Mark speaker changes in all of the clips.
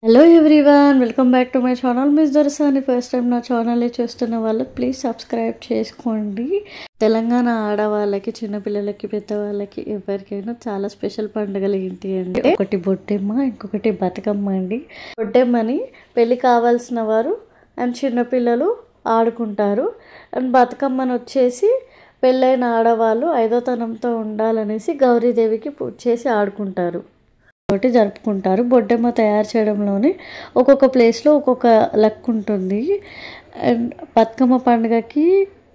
Speaker 1: Hello everyone, welcome back to my channel. Miss Dorasani first time నా channel చూస్తున్న వాళ్ళు please subscribe చేసుకోండి. తెలంగాణ ఆడవాళ్ళకి, చిన్నపిల్లలకి, పెద్దవాళ్ళకి ఎవరికైనా చాలా స్పెషల్ పండుగలు ఏంటి అంటే ఒకటి బొడ్డెమ్మ, ఇంకొకటి బతుకమ్మ అండి. బొడ్డెమ్మని పెళ్ళి కావాల్సిన వారు అండ్ చిన్నపిల్లలు ఆడుకుంటారు. అండ్ బతుకమ్మని వచ్చేసి పెళ్ళైన ఆడవాళ్ళు 5వ తనంతో ఉండాలనేసి గౌరీదేవికి పూజ చేసి ఆడుకుంటారు, తోటి జరుపుకుంటారు. బొడ్డెమ్మ తయారు చేయడంలోనే ఒక్కొక్క ప్లేస్లో ఒక్కొక్క లక్ ఉంటుంది. అండ్ బతుకమ్మ పండుగకి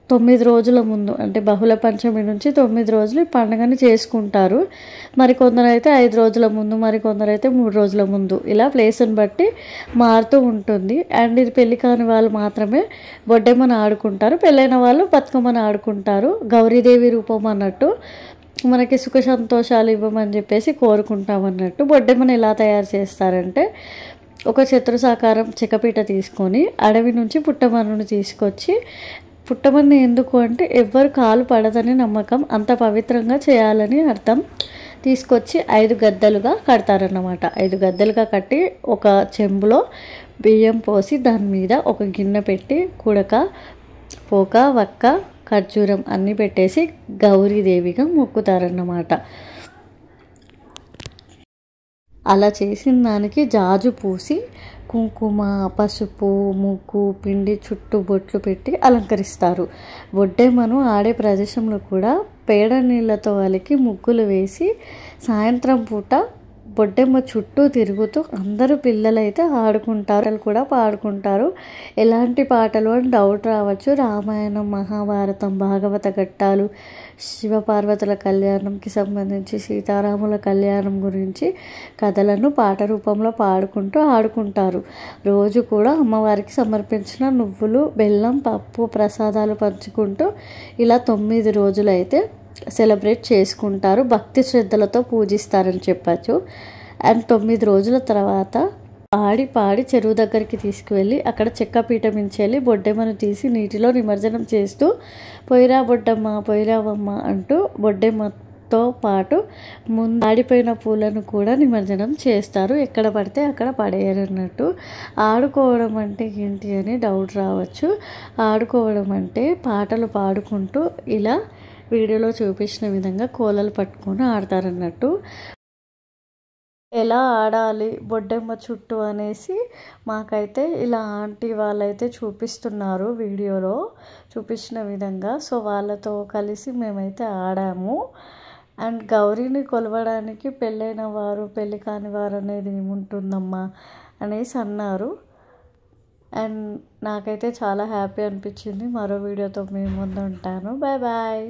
Speaker 1: 9 రోజుల ముందు అంటే బహుళ పంచమి నుంచి 9 రోజులు ఈ పండుగని చేసుకుంటారు. మరికొందరు అయితే 5 రోజుల ముందు, మరికొందరు అయితే 3 రోజుల ముందు, ఇలా ప్లేస్ని బట్టి మారుతూ ఉంటుంది. అండ్ ఇది పెళ్లి కాని వాళ్ళు మాత్రమే బొడ్డెమ్మను ఆడుకుంటారు, పెళ్ళైన వాళ్ళు బతుకమ్మను ఆడుకుంటారు. గౌరీదేవి రూపం అన్నట్టు మనకి సుఖ సంతోషాలు ఇవ్వమని చెప్పేసి కోరుకుంటామన్నట్టు. బొడ్డెమ్మను ఎలా తయారు చేస్తారంటే ఒక చతురసాకారం చెక్కపీట తీసుకొని అడవి నుంచి పుట్టమన్నుని తీసుకొచ్చి, పుట్టమన్ను ఎందుకు అంటే ఎవ్వరు కాలు పడదని నమ్మకం, అంత పవిత్రంగా చేయాలని అర్థం, తీసుకొచ్చి 5 గద్దలుగా కడతారన్నమాట. 5 గద్దలుగా కట్టి ఒక చెంబులో బియ్యం పోసి దాని మీద ఒక గిన్నె పెట్టి కుడక, పోక, వక్క, ఖర్జూరం అన్నీ పెట్టేసి గౌరీదేవిగా మొక్కుతారన్నమాట. అలా చేసిన దానికి జాజు పూసి కుంకుమ, పసుపు, ముగ్గు, పిండి చుట్టూ బొట్లు పెట్టి అలంకరిస్తారు. బొడ్డెమ్మను ఆడే ప్రదేశంలో కూడా పేడ నీళ్ళతో అలికి ముగ్గులు వేసి సాయంత్రం పూట బొడ్డెమ్మ చుట్టూ తిరుగుతూ అందరూ పిల్లలైతే ఆడుకుంటారు, కూడా పాడుకుంటారు. ఎలాంటి పాటలు అని డౌట్ రావచ్చు. రామాయణం, మహాభారతం, భాగవత ఘట్టాలు, శివపార్వతుల కళ్యాణంకి సంబంధించి, సీతారాముల కళ్యాణం గురించి కథలను పాట రూపంలో పాడుకుంటూ ఆడుకుంటారు. రోజు కూడా అమ్మవారికి సమర్పించిన నువ్వులు, బెల్లం, పప్పు ప్రసాదాలు పంచుకుంటూ ఇలా 9 రోజులైతే సెలబ్రేట్ చేసుకుంటారు. భక్తి శ్రద్ధలతో పూజిస్తారని చెప్పచ్చు. అండ్ 9 రోజుల తర్వాత పాడి చెరువు దగ్గరికి తీసుకువెళ్ళి అక్కడ చెక్కపీట మించెళ్ళి బొడ్డెమ్మను తీసి నీటిలో నిమజ్జనం చేస్తూ పొయ్యిరా బొడ్డమ్మ, పొయ్యిరావమ్మ అంటూ బొడ్డెమ్మతో పాటు ముందు ఆడిపోయిన పూలను కూడా నిమజ్జనం చేస్తారు. ఎక్కడ పడితే అక్కడ పడేయరన్నట్టు. ఆడుకోవడం అంటే ఏంటి అని డౌట్ రావచ్చు. ఆడుకోవడం అంటే పాటలు పాడుకుంటూ ఇలా వీడియోలో చూపించిన విధంగా కోలలు పట్టుకొని ఆడతారన్నట్టు. ఎలా ఆడాలి బొడ్డెమ్మ చుట్టూ అనేసి మాకైతే ఇలా ఆంటీ వాళ్ళైతే చూపిస్తున్నారు వీడియోలో చూపించిన విధంగా. సో వాళ్ళతో కలిసి మేమైతే ఆడాము. అండ్ గౌరీని కొలవడానికి పెళ్ళైన వారు, పెళ్ళి కాని వారు అనేది ఏముంటుందమ్మా అనేసి అన్నారు. అండ్ నాకైతే చాలా హ్యాపీ అనిపించింది. మరో వీడియోతో మీ ముందు ఉంటాను. Bye bye.